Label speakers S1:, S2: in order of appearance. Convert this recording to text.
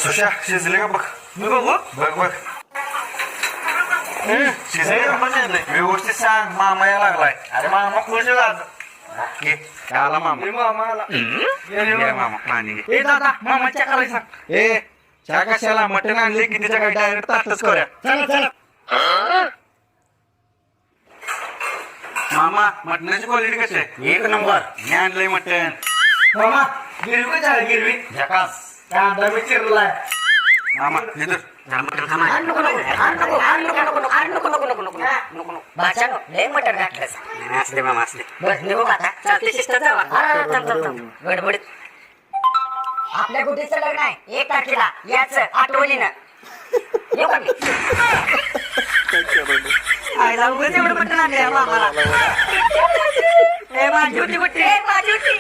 S1: सुशा शिजले का बघ.
S2: मी बघू.
S1: बघ बघ. शिजले का बघ. व्यवस्थित सांग मामा या लागलाय. अरे मामा खुश झाला. घे आला मामा.
S2: मामा आला.
S1: घे मामा पाणी घे.
S2: ए दादा मामा चहा करायला सांग.
S1: ए चहा कशाला मटण आणले की त्याच्या काही डायरेक्ट ताटच करूया.
S2: चला चला.
S1: मामा मटणाची क्वालिटी कशी आहे?
S2: एक नंबर.
S1: मी आणलंय मटण.
S2: मामा गिरवी झाला गिरवी.
S1: झकास.
S2: कांदा मी चिरलाय.
S1: मामा हे तर
S3: लय मटण घातलंस.
S1: असले मामा असले.
S3: बस निघू आता. चालते शिस्त जावा. गडबडीत. आपल्या गुढीचं लग्न आहे 1 तारखेला. याच आठवणीनं येऊ का मी? आईला उगाच एवढं मटण आणलंय मामाला. ए माझी होती कुठे? माझी होती.